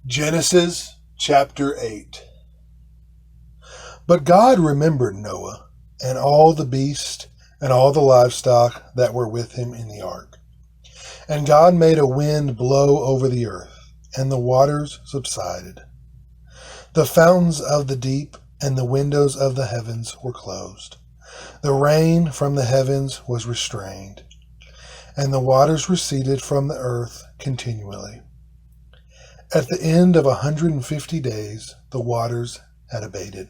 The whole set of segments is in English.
Genesis chapter 8. But God remembered Noah and all the beasts and all the livestock that were with him in the ark. And God made a wind blow over the earth, and the waters subsided. The fountains of the deep and the windows of the heavens were closed. The rain from the heavens was restrained, and the waters receded from the earth continually. At the end of 150 days, the waters had abated.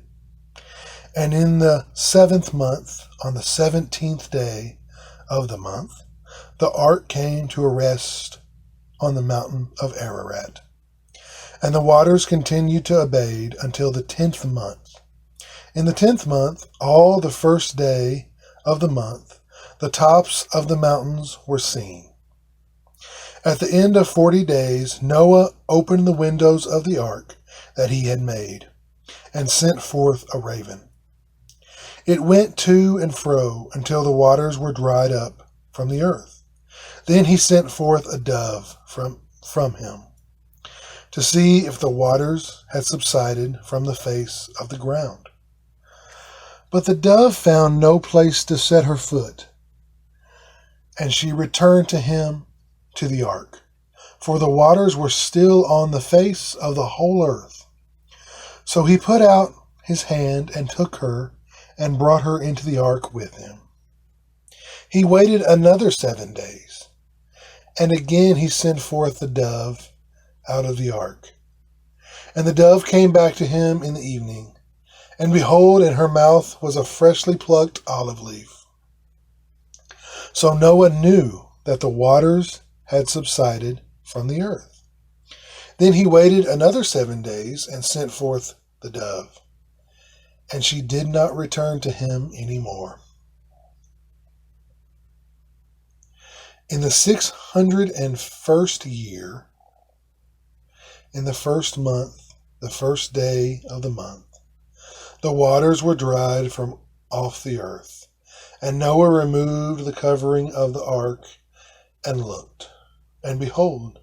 And in the 7th month, on the 17th day of the month, the ark came to a rest on the mountain of Ararat. And the waters continued to abate until the 10th month. In the 10th month, all the first day of the month, the tops of the mountains were seen. At the end of 40 days, Noah opened the windows of the ark that he had made, and sent forth a raven. It went to and fro until the waters were dried up from the earth. Then he sent forth a dove from him, to see if the waters had subsided from the face of the ground. But the dove found no place to set her foot, and she returned to him to the ark, for the waters were still on the face of the whole earth. So he put out his hand and took her and brought her into the ark with him. He waited another 7 days, and again he sent forth the dove out of the ark. And the dove came back to him in the evening, and behold, in her mouth was a freshly plucked olive leaf. So Noah knew that the waters had subsided from the earth. Then he waited another 7 days and sent forth the dove, and she did not return to him any more. In the 601st year, in the 1st month, the 1st day of the month, the waters were dried from off the earth, and Noah removed the covering of the ark and looked. And behold,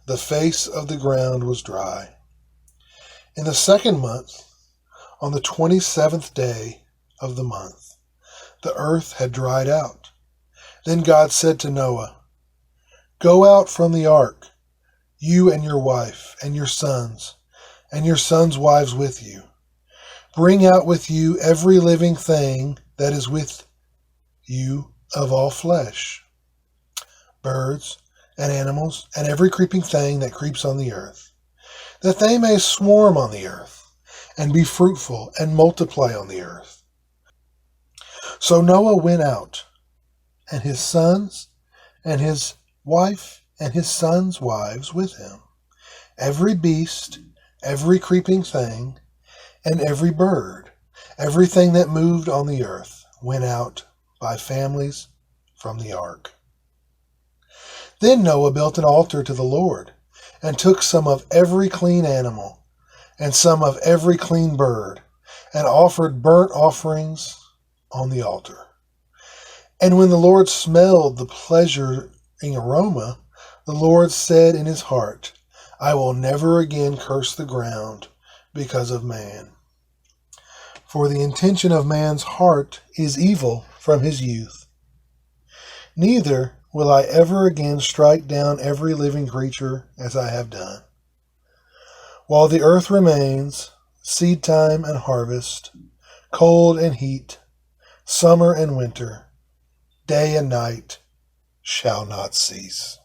the face of the ground was dry. In the 2nd month, on the 27th day of the month, the earth had dried out. Then God said to Noah, "Go out from the ark, you and your wife, and your sons wives with you. Bring out with you every living thing that is with you of all flesh, birds and animals, and every creeping thing that creeps on the earth, that they may swarm on the earth, and be fruitful, and multiply on the earth." So Noah went out, and his sons, and his wife, and his sons' wives with him, every beast, every creeping thing, and every bird, everything that moved on the earth, went out by families from the ark. Then Noah built an altar to the Lord, and took some of every clean animal, and some of every clean bird, and offered burnt offerings on the altar. And when the Lord smelled the pleasuring aroma, the Lord said in his heart, "I will never again curse the ground because of man. For the intention of man's heart is evil from his youth. Neither will I ever again strike down every living creature as I have done. While the earth remains, seed time and harvest, cold and heat, summer and winter, day and night shall not cease."